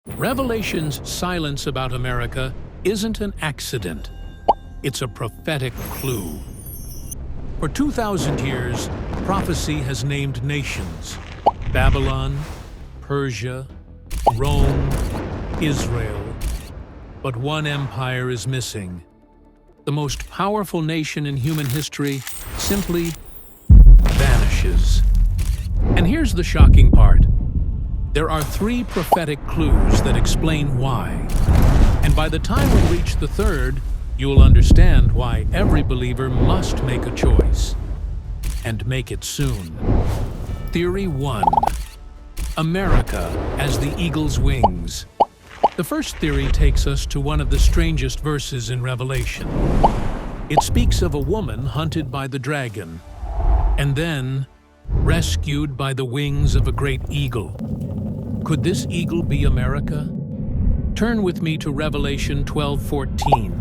Revelation's silence about America isn't an accident. It's a prophetic clue. For 2,000 years, prophecy has named nations: Babylon, Persia, Rome, Israel. But one empire is missing. The most powerful nation in human history simply vanishes. And here's the shocking part. There are 3 prophetic clues that explain why. And by the time we reach the third, you'll understand why every believer must make a choice. And make it soon. Theory 1. America as the eagle's wings. The first theory takes us to one of the strangest verses in Revelation. It speaks of a woman hunted by the dragon, and then rescued by the wings of a great eagle. Could this eagle be America? Turn with me to Revelation 12:14.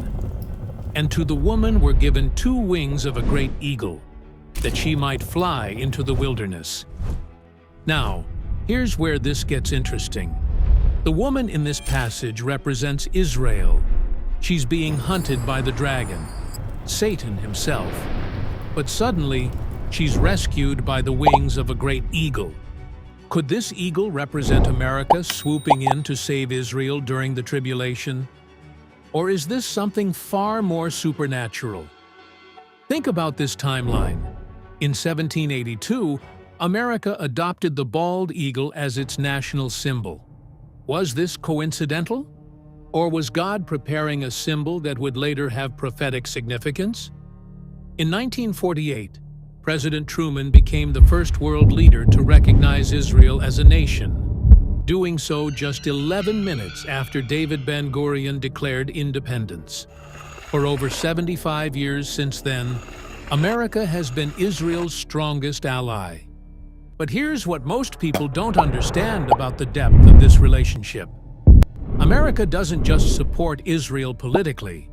And to the woman were given 2 wings of a great eagle, that she might fly into the wilderness. Now, here's where this gets interesting. The woman in this passage represents Israel. She's being hunted by the dragon, Satan himself. But suddenly, she's rescued by the wings of a great eagle. Could this eagle represent America swooping in to save Israel during the tribulation? Or is this something far more supernatural? Think about this timeline. In 1782, America adopted the bald eagle as its national symbol. Was this coincidental? Or was God preparing a symbol that would later have prophetic significance? In 1948, President Truman became the first world leader to recognize Israel as a nation, doing so just 11 minutes after David Ben-Gurion declared independence. For over 75 years since then, America has been Israel's strongest ally. But here's what most people don't understand about the depth of this relationship. America doesn't just support Israel politically.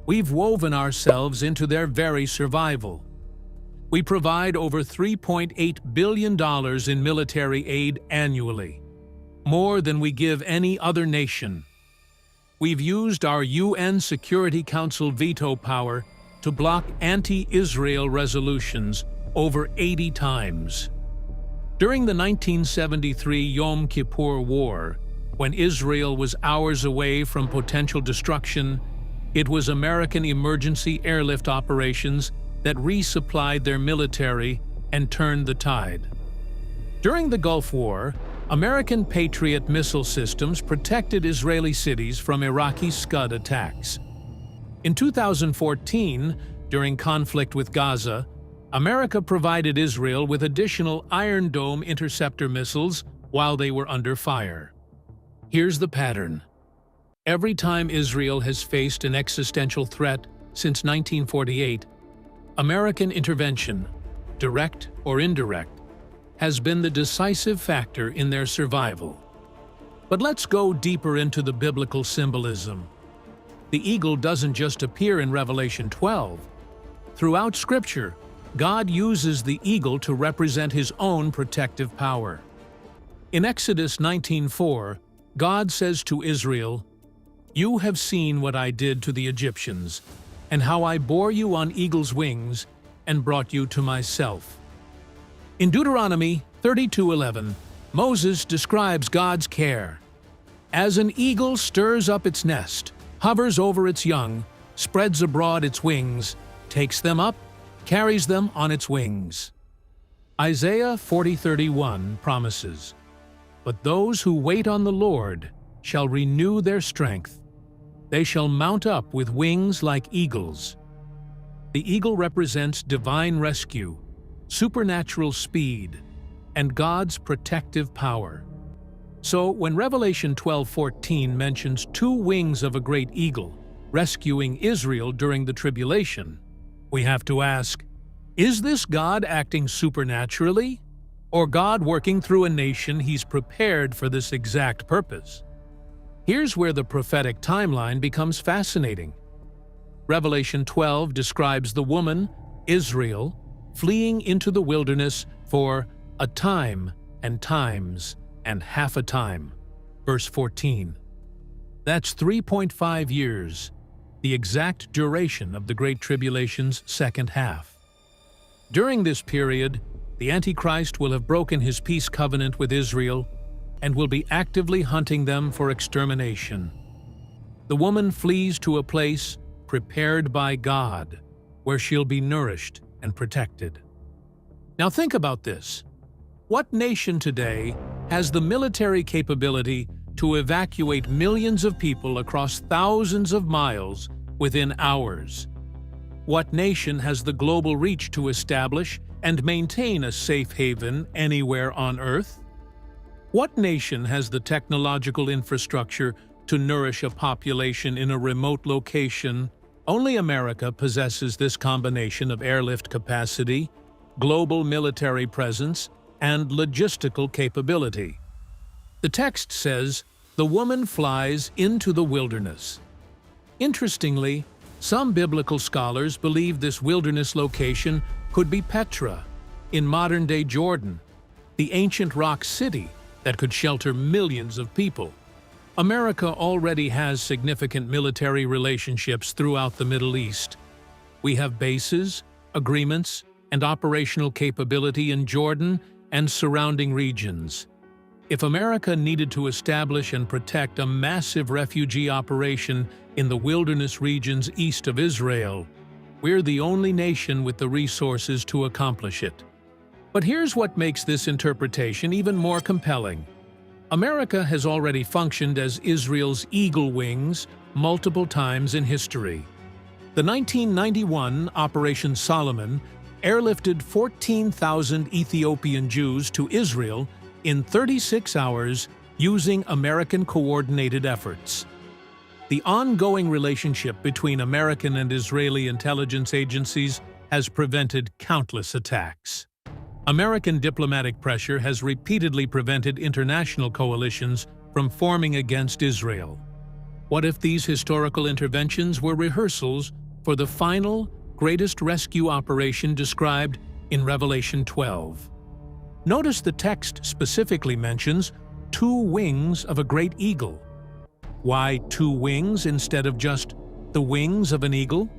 We've woven ourselves into their very survival. We provide over $3.8 billion in military aid annually, more than we give any other nation. We've used our UN Security Council veto power to block anti-Israel resolutions over 80 times. During the 1973 Yom Kippur War, when Israel was hours away from potential destruction, it was American emergency airlift operations that resupplied their military and turned the tide. During the Gulf War, American Patriot missile systems protected Israeli cities from Iraqi Scud attacks. In 2014, during conflict with Gaza, America provided Israel with additional Iron Dome interceptor missiles while they were under fire. Here's the pattern. Every time Israel has faced an existential threat since 1948, American intervention, direct or indirect, has been the decisive factor in their survival. But let's go deeper into the biblical symbolism. The eagle doesn't just appear in Revelation 12. Throughout Scripture, God uses the eagle to represent His own protective power. In Exodus 19:4, God says to Israel, "You have seen what I did to the Egyptians, and how I bore you on eagle's wings and brought you to myself." In Deuteronomy 32:11, Moses describes God's care. "As an eagle stirs up its nest, hovers over its young, spreads abroad its wings, takes them up, carries them on its wings." Isaiah 40:31 promises, "But those who wait on the Lord shall renew their strength. They shall mount up with wings like eagles." The eagle represents divine rescue, supernatural speed, and God's protective power. So when Revelation 12:14 mentions 2 wings of a great eagle rescuing Israel during the tribulation, we have to ask, is this God acting supernaturally, or God working through a nation He's prepared for this exact purpose? Here's where the prophetic timeline becomes fascinating. Revelation 12 describes the woman, Israel, fleeing into the wilderness for a time and times and half a time. verse 14. That's 3.5 years, the exact duration of the Great Tribulation's second half. During this period, the Antichrist will have broken his peace covenant with Israel and will be actively hunting them for extermination. The woman flees to a place prepared by God, where she'll be nourished and protected. Now think about this. What nation today has the military capability to evacuate millions of people across thousands of miles within hours? What nation has the global reach to establish and maintain a safe haven anywhere on Earth? What nation has the technological infrastructure to nourish a population in a remote location? Only America possesses this combination of airlift capacity, global military presence, and logistical capability. The text says, "The woman flies into the wilderness." Interestingly, some biblical scholars believe this wilderness location could be Petra, in modern-day Jordan, the ancient rock city that could shelter millions of people. America already has significant military relationships throughout the Middle East. We have bases, agreements, and operational capability in Jordan and surrounding regions. If America needed to establish and protect a massive refugee operation in the wilderness regions east of Israel, we're the only nation with the resources to accomplish it. But here's what makes this interpretation even more compelling. America has already functioned as Israel's eagle wings multiple times in history. The 1991 Operation Solomon airlifted 14,000 Ethiopian Jews to Israel in 36 hours using American coordinated efforts. The ongoing relationship between American and Israeli intelligence agencies has prevented countless attacks. American diplomatic pressure has repeatedly prevented international coalitions from forming against Israel. What if these historical interventions were rehearsals for the final, greatest rescue operation described in Revelation 12? Notice the text specifically mentions 2 wings of a great eagle. Why 2 wings instead of just the wings of an eagle?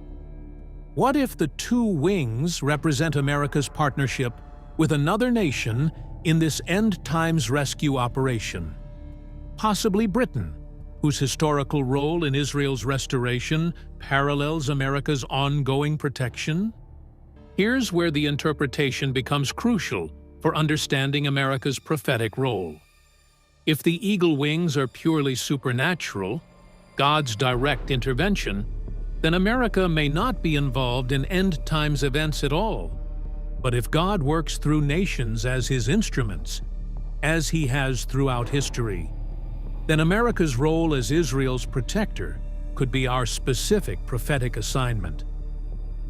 What if the 2 wings represent America's partnership with another nation in this end-times rescue operation? Possibly Britain, whose historical role in Israel's restoration parallels America's ongoing protection? Here's where the interpretation becomes crucial for understanding America's prophetic role. If the eagle wings are purely supernatural, God's direct intervention, then America may not be involved in end-times events at all. But if God works through nations as His instruments, as He has throughout history, then America's role as Israel's protector could be our specific prophetic assignment.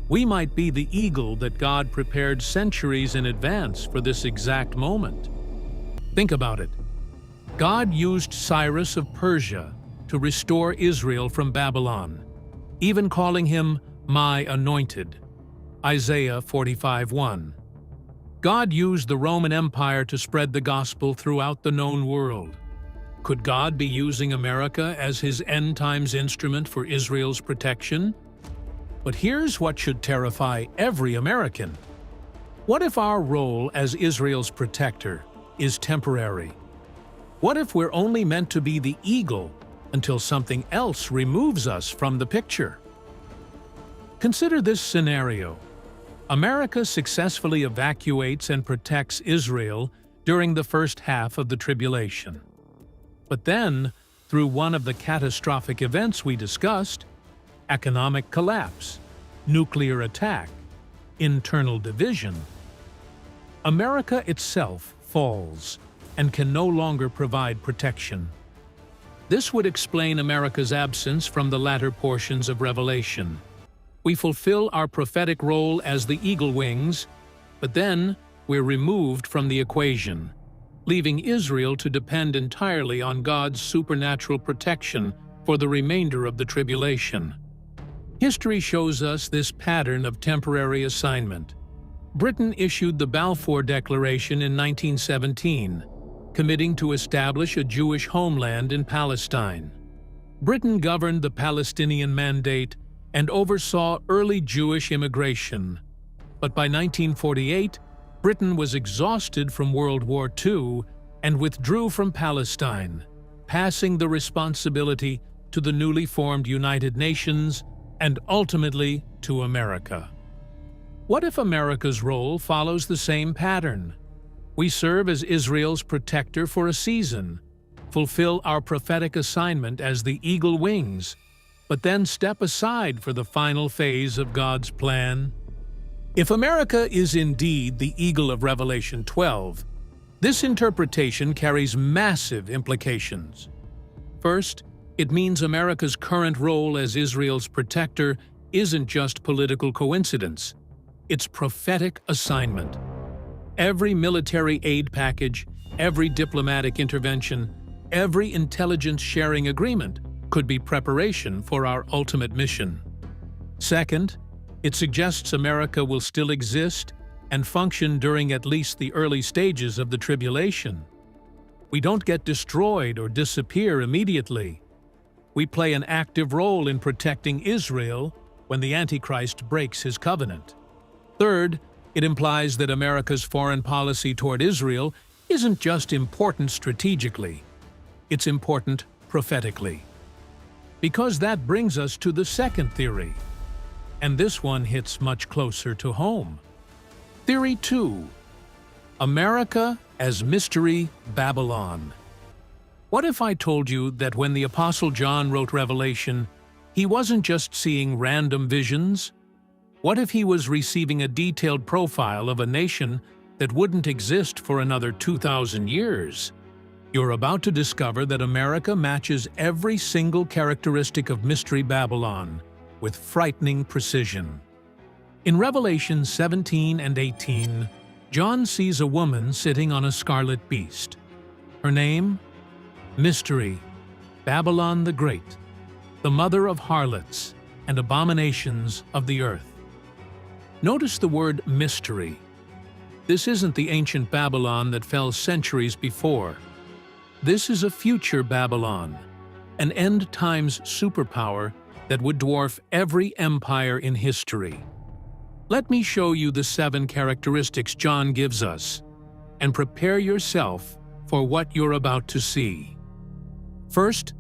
We might be the eagle that God prepared centuries in advance for this exact moment. Think about it. God used Cyrus of Persia to restore Israel from Babylon, even calling him "my anointed." Isaiah 45:1. God used the Roman Empire to spread the gospel throughout the known world. Could God be using America as His end-times instrument for Israel's protection? But here's what should terrify every American. What if our role as Israel's protector is temporary? What if we're only meant to be the eagle until something else removes us from the picture? Consider this scenario. America successfully evacuates and protects Israel during the first half of the tribulation. But then, through one of the catastrophic events we discussed, economic collapse, nuclear attack, internal division, America itself falls and can no longer provide protection. This would explain America's absence from the latter portions of Revelation. We fulfill our prophetic role as the eagle wings, but then we're removed from the equation, leaving Israel to depend entirely on God's supernatural protection for the remainder of the tribulation. History shows us this pattern of temporary assignment. Britain issued the Balfour Declaration in 1917, committing to establish a Jewish homeland in Palestine. Britain governed the Palestinian Mandate and oversaw early Jewish immigration. But by 1948, Britain was exhausted from World War II and withdrew from Palestine, passing the responsibility to the newly formed United Nations and ultimately to America. What if America's role follows the same pattern? We serve as Israel's protector for a season, fulfill our prophetic assignment as the eagle wings, but then step aside for the final phase of God's plan. If America is indeed the eagle of Revelation 12, this interpretation carries massive implications. First, it means America's current role as Israel's protector isn't just political coincidence. It's prophetic assignment. Every military aid package, every diplomatic intervention, every intelligence-sharing agreement could be preparation for our ultimate mission. Second, it suggests America will still exist and function during at least the early stages of the tribulation. We don't get destroyed or disappear immediately. We play an active role in protecting Israel when the Antichrist breaks his covenant. Third, it implies that America's foreign policy toward Israel isn't just important strategically, it's important prophetically. Because that brings us to the second theory, and this one hits much closer to home. Theory 2. America as Mystery Babylon. What if I told you that when the Apostle John wrote Revelation, he wasn't just seeing random visions? What if he was receiving a detailed profile of a nation that wouldn't exist for another 2,000 years? You're about to discover that America matches every single characteristic of Mystery Babylon with frightening precision. In Revelation 17 and 18, John sees a woman sitting on a scarlet beast. Her name? Mystery, Babylon the Great, the mother of harlots and abominations of the earth. Notice the word mystery. This isn't the ancient Babylon that fell centuries before. This is a future Babylon, an end-times superpower that would dwarf every empire in history. Let me show you the 7 characteristics John gives us, and prepare yourself for what you're about to see. First,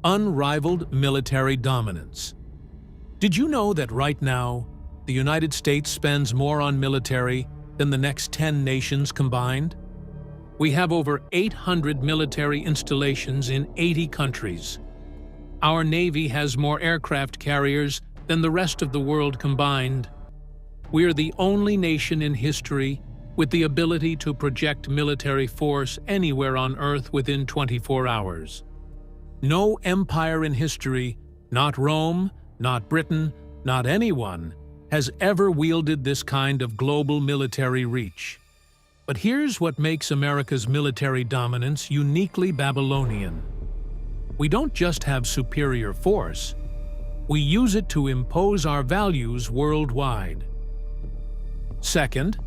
unrivaled military dominance. Did you know that right now, the United States spends more on military than the next 10 nations combined? We have over 800 military installations in 80 countries. Our Navy has more aircraft carriers than the rest of the world combined. We are the only nation in history with the ability to project military force anywhere on Earth within 24 hours. No empire in history, not Rome, not Britain, not anyone, has ever wielded this kind of global military reach. But here's what makes America's military dominance uniquely Babylonian. We don't just have superior force, we use it to impose our values worldwide. Second,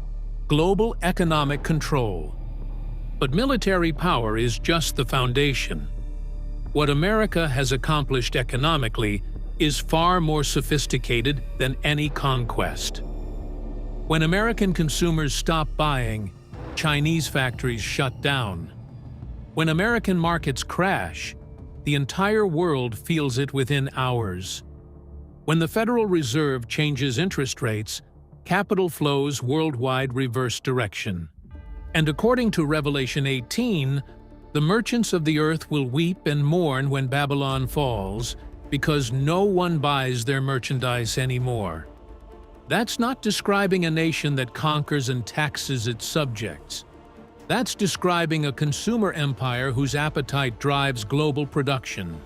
global economic control. But military power is just the foundation. What America has accomplished economically is far more sophisticated than any conquest. When American consumers stop buying, Chinese factories shut down. When American markets crash, the entire world feels it within hours. When the Federal Reserve changes interest rates, capital flows worldwide reverse direction. And according to Revelation 18, the merchants of the earth will weep and mourn when Babylon falls, because no one buys their merchandise anymore. That's not describing a nation that conquers and taxes its subjects. That's describing a consumer empire whose appetite drives global production.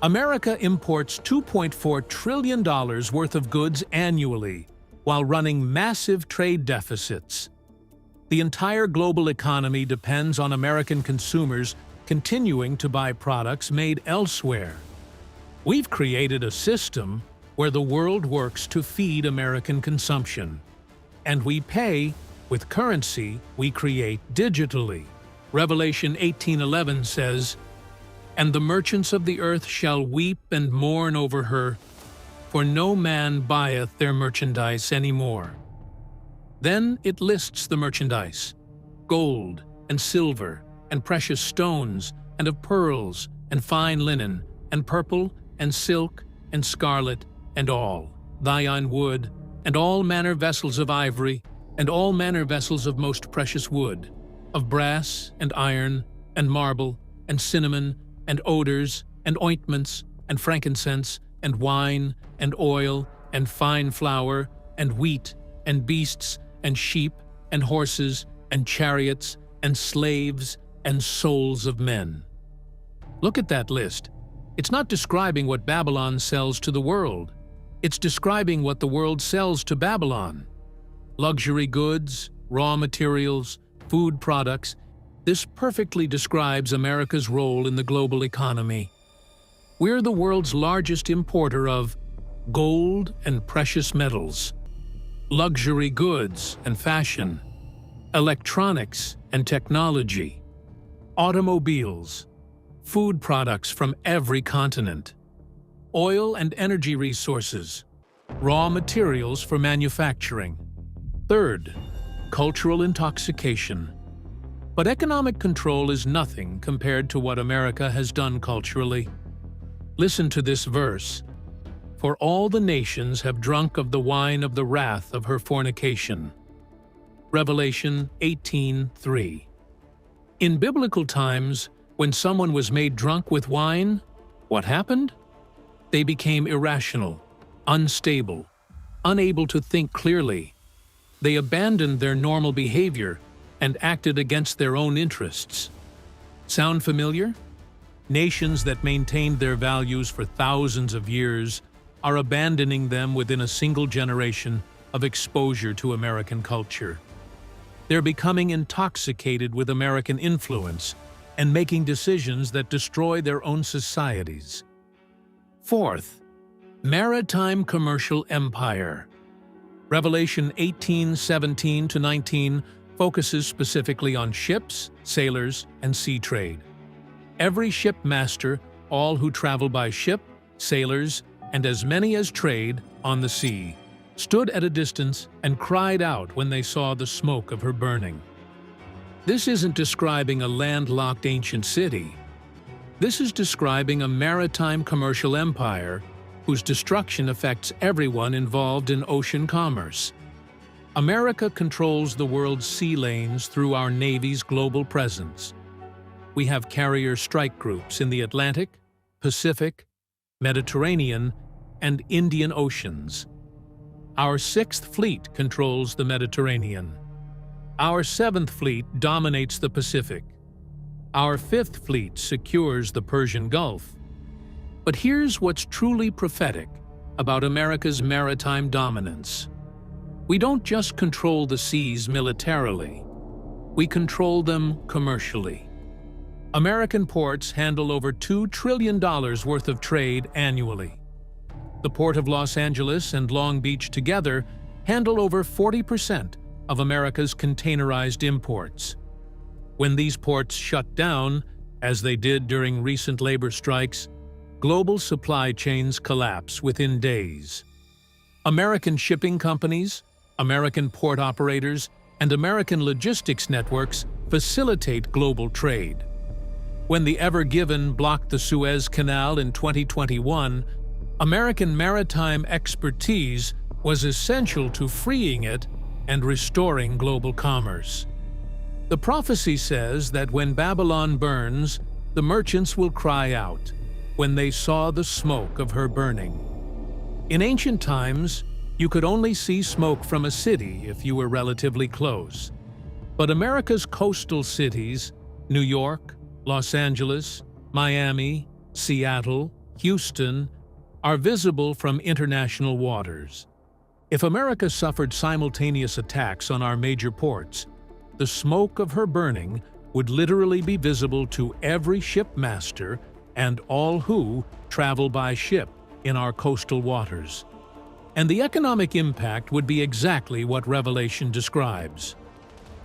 America imports $2.4 trillion worth of goods annually, while running massive trade deficits. The entire global economy depends on American consumers continuing to buy products made elsewhere. We've created a system where the world works to feed American consumption, and we pay with currency we create digitally. Revelation 18:11 says, "And the merchants of the earth shall weep and mourn over her, for no man buyeth their merchandise any more." Then it lists the merchandise: gold and silver and precious stones and of pearls and fine linen and purple and silk and scarlet and all, thyine wood, and all manner vessels of ivory, and all manner vessels of most precious wood, of brass and iron and marble and cinnamon and odors and ointments and frankincense and wine and oil and fine flour and wheat and beasts and sheep and horses and chariots and slaves and souls of men. Look at that list. It's not describing what Babylon sells to the world. It's describing what the world sells to Babylon. Luxury goods, raw materials, food products. This perfectly describes America's role in the global economy. We're the world's largest importer of gold and precious metals, luxury goods and fashion, electronics and technology, automobiles, food products from every continent, oil and energy resources, raw materials for manufacturing. Third, cultural intoxication. But economic control is nothing compared to what America has done culturally. Listen to this verse: "For all the nations have drunk of the wine of the wrath of her fornication." Revelation 18:3. In biblical times, when someone was made drunk with wine, what happened? They became irrational, unstable, unable to think clearly. They abandoned their normal behavior and acted against their own interests. Sound familiar? Nations that maintained their values for thousands of years are abandoning them within a single generation of exposure to American culture. They're becoming intoxicated with American influence and making decisions that destroy their own societies. Fourth, maritime commercial empire. Revelation 18:17-19 focuses specifically on ships, sailors, and sea trade. Every shipmaster, all who travel by ship, sailors, and as many as trade on the sea, stood at a distance and cried out when they saw the smoke of her burning. This isn't describing a landlocked ancient city. This is describing a maritime commercial empire whose destruction affects everyone involved in ocean commerce. America controls the world's sea lanes through our Navy's global presence. We have carrier strike groups in the Atlantic, Pacific, Mediterranean, and Indian Oceans. Our 6th Fleet controls the Mediterranean. Our 7th Fleet dominates the Pacific. Our 5th Fleet secures the Persian Gulf. But here's what's truly prophetic about America's maritime dominance. We don't just control the seas militarily. We control them commercially. American ports handle over $2 trillion worth of trade annually. The Port of Los Angeles and Long Beach together handle over 40% of America's containerized imports. When these ports shut down, as they did during recent labor strikes, global supply chains collapse within days. American shipping companies, American port operators, and American logistics networks facilitate global trade. When the Ever Given blocked the Suez Canal in 2021, American maritime expertise was essential to freeing it and restoring global commerce. The prophecy says that when Babylon burns, the merchants will cry out when they saw the smoke of her burning. In ancient times, you could only see smoke from a city if you were relatively close. But America's coastal cities, New York, Los Angeles, Miami, Seattle, Houston, are visible from international waters. If America suffered simultaneous attacks on our major ports, the smoke of her burning would literally be visible to every shipmaster and all who travel by ship in our coastal waters. And the economic impact would be exactly what Revelation describes.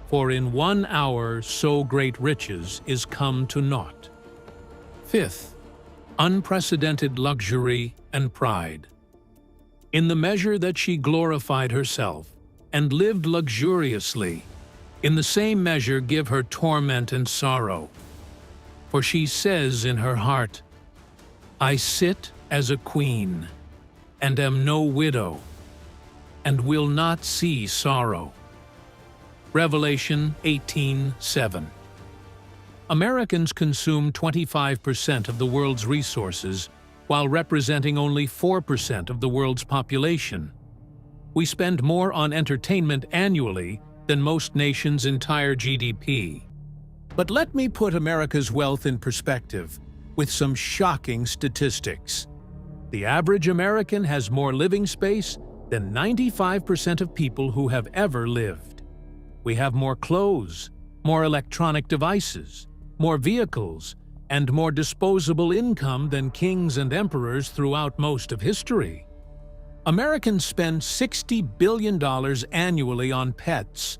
for in 1 hour so great riches is come to naught. Fifth, unprecedented luxury and pride. In the measure that she glorified herself and lived luxuriously, in the same measure give her torment and sorrow. For she says in her heart, I sit as a queen, and am no widow, and will not see sorrow. Revelation 18:7. Americans consume 25% of the world's resources, while representing only 4% of the world's population. We spend more on entertainment annually than most nations' entire GDP. But let me put America's wealth in perspective with some shocking statistics. The average American has more living space than 95% of people who have ever lived. We have more clothes, more electronic devices, more vehicles, and more disposable income than kings and emperors throughout most of history. Americans spend $60 billion annually on pets,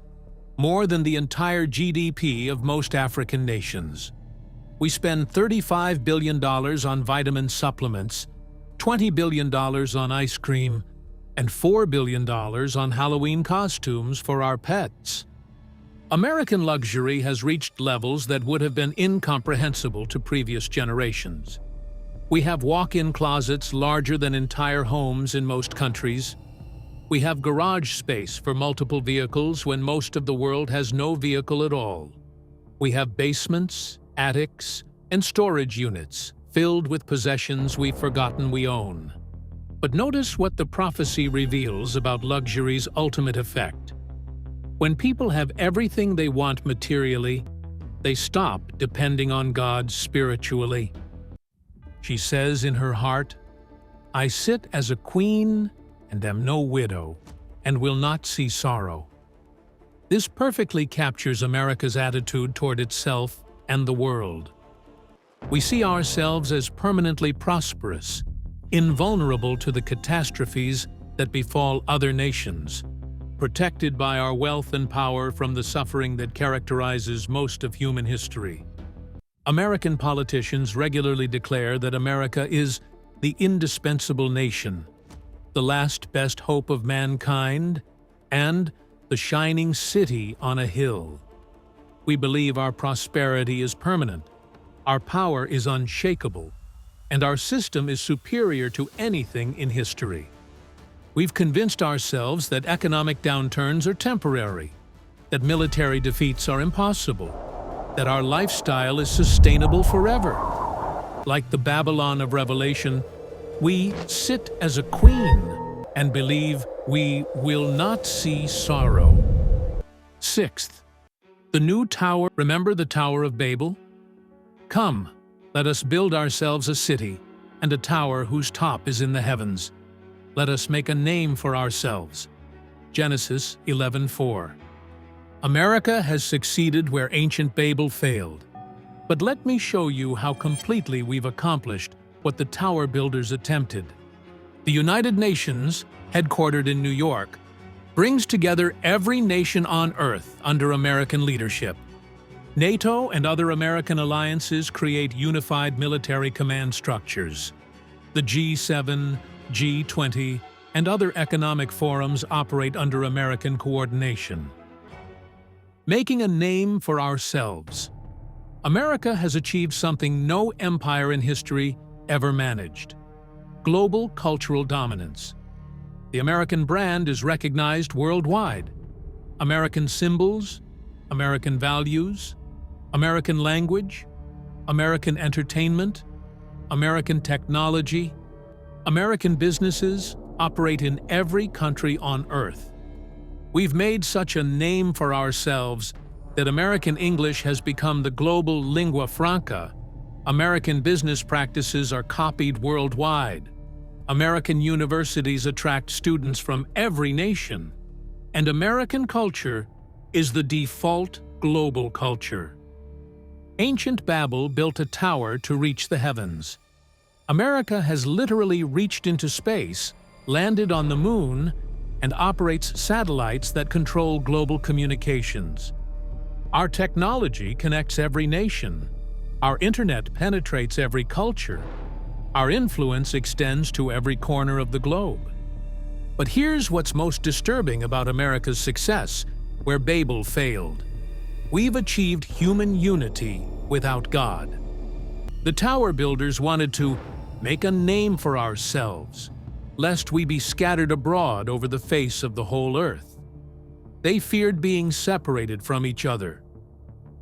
more than the entire GDP of most African nations. We spend $35 billion on vitamin supplements, $20 billion on ice cream, and $4 billion on Halloween costumes for our pets. American luxury has reached levels that would have been incomprehensible to previous generations. We have walk-in closets larger than entire homes in most countries. We have garage space for multiple vehicles when most of the world has no vehicle at all. We have basements, attics, and storage units filled with possessions we've forgotten we own. But notice what the prophecy reveals about luxury's ultimate effect. When people have everything they want materially, they stop depending on God spiritually. She says in her heart, I sit as a queen and am no widow, and will not see sorrow. This perfectly captures America's attitude toward itself and the world. We see ourselves as permanently prosperous, invulnerable to the catastrophes that befall other nations, protected by our wealth and power from the suffering that characterizes most of human history. American politicians regularly declare that America is the indispensable nation, the last best hope of mankind, and the shining city on a hill. We believe our prosperity is permanent, our power is unshakable, and our system is superior to anything in history. We've convinced ourselves that economic downturns are temporary, that military defeats are impossible, that our lifestyle is sustainable forever. Like the Babylon of Revelation, we sit as a queen and believe we will not see sorrow. Sixth, the new tower. Remember the Tower of Babel? Come, let us build ourselves a city and a tower whose top is in the heavens. Let us make a name for ourselves. Genesis 11:4. America has succeeded where ancient Babel failed. But let me show you how completely we've accomplished what the tower builders attempted. The United Nations, headquartered in New York, brings together every nation on Earth under American leadership. NATO and other American alliances create unified military command structures. The G7, G20, and other economic forums operate under American coordination. Making a name for ourselves. America has achieved something no empire in history ever managed: global cultural dominance. The American brand is recognized worldwide. American symbols, American values, American language, American entertainment, American technology, American businesses operate in every country on Earth. We've made such a name for ourselves that American English has become the global lingua franca. American business practices are copied worldwide. American universities attract students from every nation. And American culture is the default global culture. Ancient Babel built a tower to reach the heavens. America has literally reached into space, landed on the moon, and operates satellites that control global communications. Our technology connects every nation. Our internet penetrates every culture. Our influence extends to every corner of the globe. But here's what's most disturbing about America's success, where Babel failed. We've achieved human unity without God. The tower builders wanted to make a name for ourselves, lest we be scattered abroad over the face of the whole earth. They feared being separated from each other.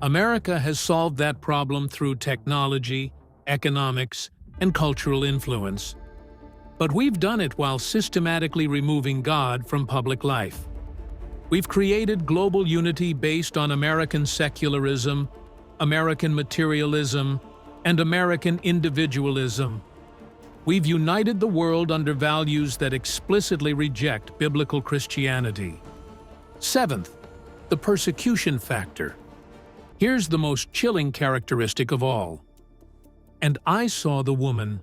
America has solved that problem through technology, economics, and cultural influence. But we've done it while systematically removing God from public life. We've created global unity based on American secularism, American materialism, and American individualism. We've united the world under values that explicitly reject biblical Christianity. Seventh, the persecution factor. Here's the most chilling characteristic of all. And I saw the woman,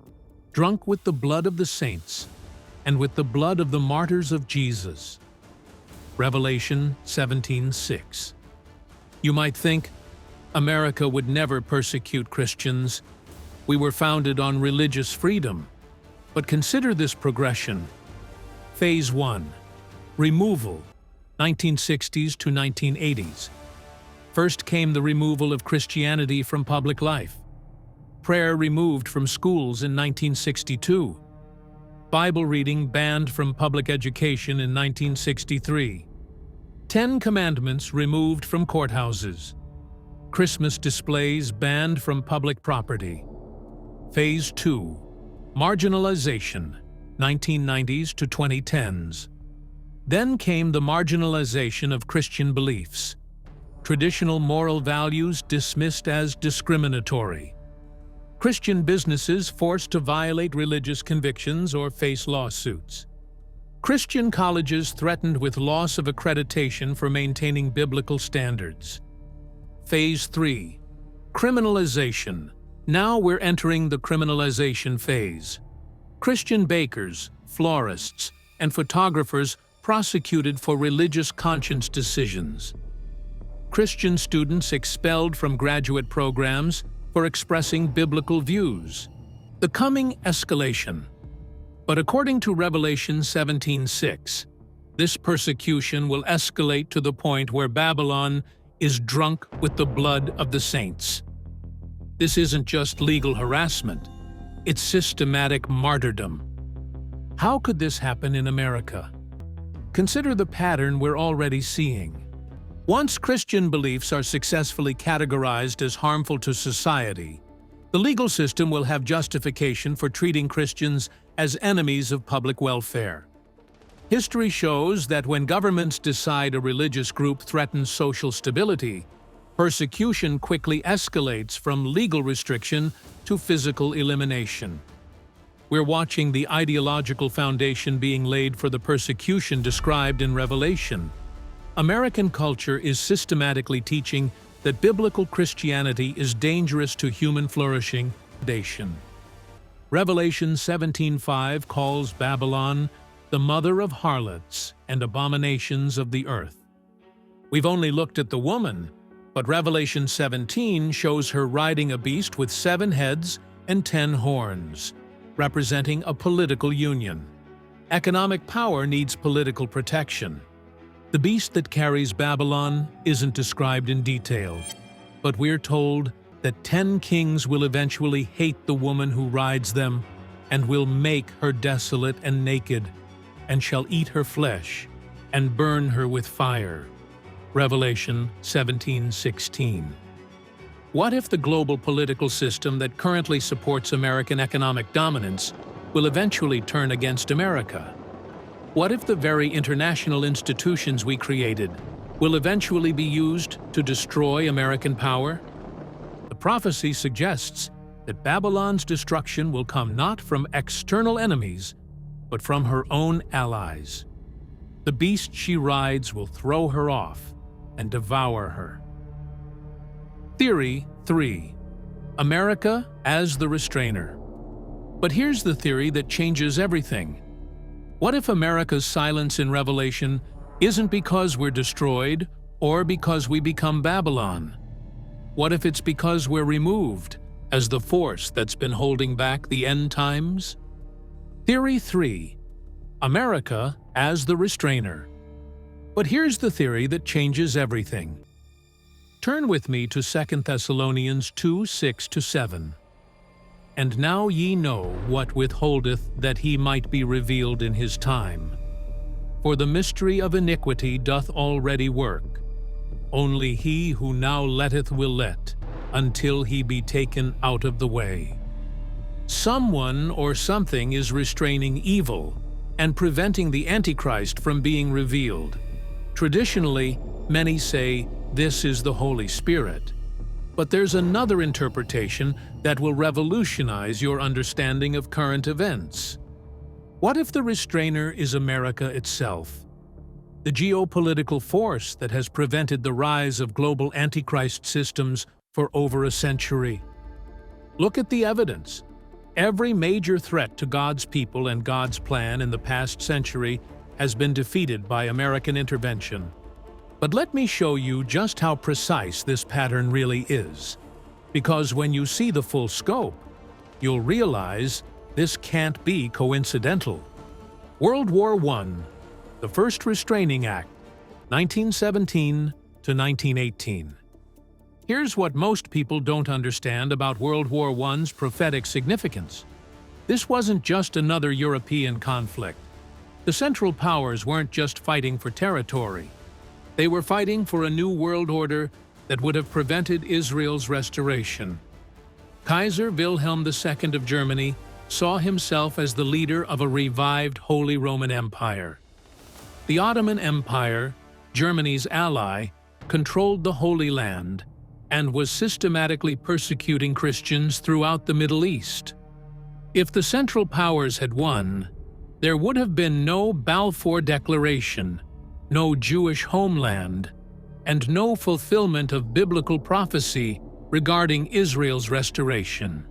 drunk with the blood of the saints, and with the blood of the martyrs of Jesus. Revelation 17:6. You might think, America would never persecute Christians. We were founded on religious freedom. But consider this progression. Phase 1. Removal, 1960s to 1980s. First came the removal of Christianity from public life. Prayer removed from schools in 1962. Bible reading banned from public education in 1963. 10 Commandments removed from courthouses. Christmas displays banned from public property. Phase 2. Marginalization, 1990s to 2010s. Then came the marginalization of Christian beliefs. Traditional moral values dismissed as discriminatory. Christian businesses forced to violate religious convictions or face lawsuits. Christian colleges threatened with loss of accreditation for maintaining biblical standards. Phase 3. Criminalization. Now we're entering the criminalization phase. Christian bakers, florists, and photographers prosecuted for religious conscience decisions. Christian students expelled from graduate programs for expressing biblical views. The coming escalation. But according to Revelation 17:6, this persecution will escalate to the point where Babylon is drunk with the blood of the saints. This isn't just legal harassment, it's systematic martyrdom. How could this happen in America? Consider the pattern we're already seeing. Once Christian beliefs are successfully categorized as harmful to society, the legal system will have justification for treating Christians as enemies of public welfare. History shows that when governments decide a religious group threatens social stability, persecution quickly escalates from legal restriction to physical elimination. We're watching the ideological foundation being laid for the persecution described in Revelation. American culture is systematically teaching that biblical Christianity is dangerous to human flourishing. Revelation 17:5 calls Babylon the mother of harlots and abominations of the earth. We've only looked at the woman, but Revelation 17 shows her riding a beast with 7 heads and 10 horns, representing a political union. Economic power needs political protection. The beast that carries Babylon isn't described in detail, but we're told that 10 kings will eventually hate the woman who rides them, and will make her desolate and naked, and shall eat her flesh, and burn her with fire. Revelation 17:16. What if the global political system that currently supports American economic dominance will eventually turn against America? What if the very international institutions we created will eventually be used to destroy American power? The prophecy suggests that Babylon's destruction will come not from external enemies, but from her own allies. The beast she rides will throw her off and devour her. Theory 3. America as the restrainer. But here's the theory that changes everything. What if America's silence in Revelation isn't because we're destroyed or because we become Babylon? What if it's because we're removed as the force that's been holding back the end times? Theory 3. America as the restrainer. But here's the theory that changes everything. Turn with me to 2 Thessalonians 2:6-7. And now ye know what withholdeth that he might be revealed in his time. For the mystery of iniquity doth already work. Only he who now letteth will let, until he be taken out of the way. Someone or something is restraining evil and preventing the Antichrist from being revealed. Traditionally, many say this is the Holy Spirit. But there's another interpretation that will revolutionize your understanding of current events. What if the restrainer is America itself? The geopolitical force that has prevented the rise of global Antichrist systems for over a century. Look at the evidence. Every major threat to God's people and God's plan in the past century has been defeated by American intervention. But let me show you just how precise this pattern really is. Because when you see the full scope, you'll realize this can't be coincidental. World War I, the first Restraining Act, 1917 to 1918. Here's what most people don't understand about World War I's prophetic significance. This wasn't just another European conflict. The Central Powers weren't just fighting for territory. They were fighting for a new world order that would have prevented Israel's restoration. Kaiser Wilhelm II of Germany saw himself as the leader of a revived Holy Roman Empire. The Ottoman Empire, Germany's ally, controlled the Holy Land and was systematically persecuting Christians throughout the Middle East. If the Central Powers had won, there would have been no Balfour Declaration, no Jewish homeland, and no fulfillment of biblical prophecy regarding Israel's restoration.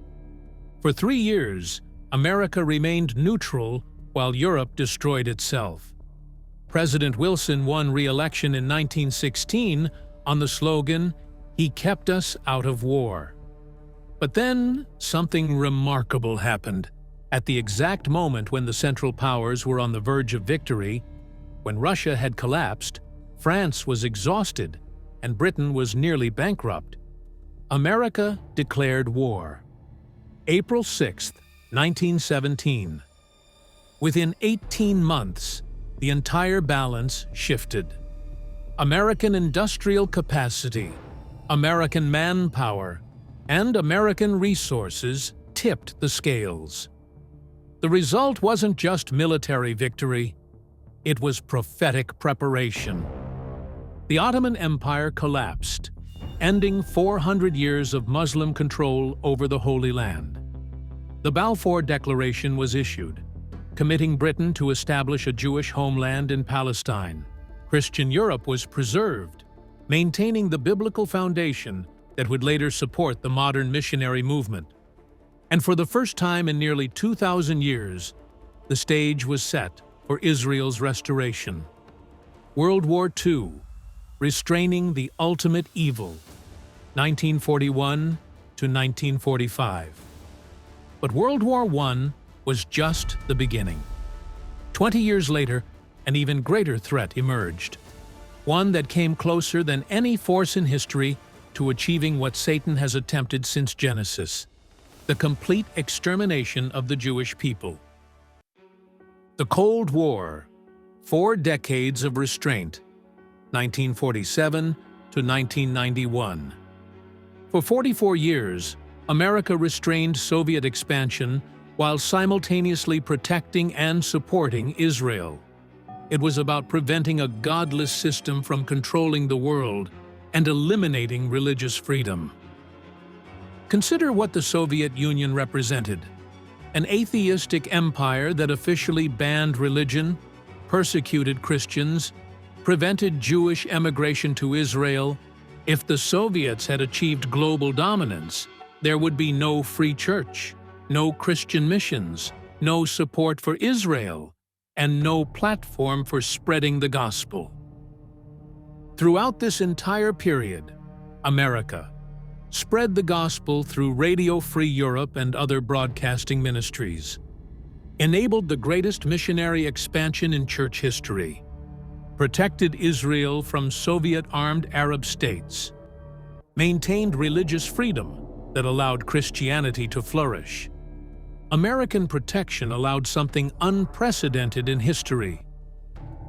For 3 years, America remained neutral while Europe destroyed itself. President Wilson won re-election in 1916 on the slogan, "He kept us out of war." But then something remarkable happened. At the exact moment when the Central Powers were on the verge of victory, when Russia had collapsed, France was exhausted, and Britain was nearly bankrupt, America declared war. April 6, 1917. Within 18 months, the entire balance shifted. American industrial capacity, American manpower, and American resources tipped the scales. The result wasn't just military victory, it was prophetic preparation. The Ottoman Empire collapsed, ending 400 years of Muslim control over the Holy Land. The Balfour Declaration was issued, committing Britain to establish a Jewish homeland in Palestine. Christian Europe was preserved, maintaining the biblical foundation that would later support the modern missionary movement. And for the first time in nearly 2,000 years, the stage was set for Israel's restoration. World War II, restraining the ultimate evil, 1941 to 1945. But World War I was just the beginning. 20 years later, an even greater threat emerged, one that came closer than any force in history to achieving what Satan has attempted since Genesis: the complete extermination of the Jewish people. The Cold War, 4 decades of restraint, 1947 to 1991. For 44 years, America restrained Soviet expansion while simultaneously protecting and supporting Israel. It was about preventing a godless system from controlling the world and eliminating religious freedom. Consider what the Soviet Union represented: an atheistic empire that officially banned religion, persecuted Christians, prevented Jewish emigration to Israel. If the Soviets had achieved global dominance, there would be no free church, no Christian missions, no support for Israel, and no platform for spreading the gospel. Throughout this entire period, America spread the gospel through Radio Free Europe and other broadcasting ministries, enabled the greatest missionary expansion in church history, protected Israel from Soviet-armed Arab states, maintained religious freedom that allowed Christianity to flourish. American protection allowed something unprecedented in history: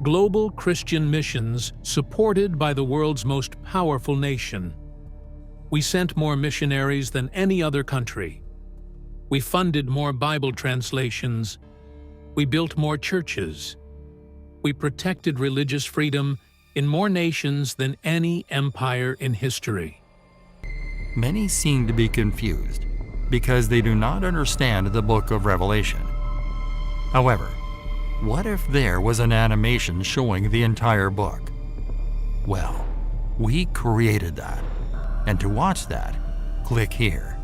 global Christian missions supported by the world's most powerful nation. We sent more missionaries than any other country. We funded more Bible translations. We built more churches. We protected religious freedom in more nations than any empire in history. Many seem to be confused because they do not understand the book of Revelation. However, what if there was an animation showing the entire book? Well, we created that. And to watch that, click here.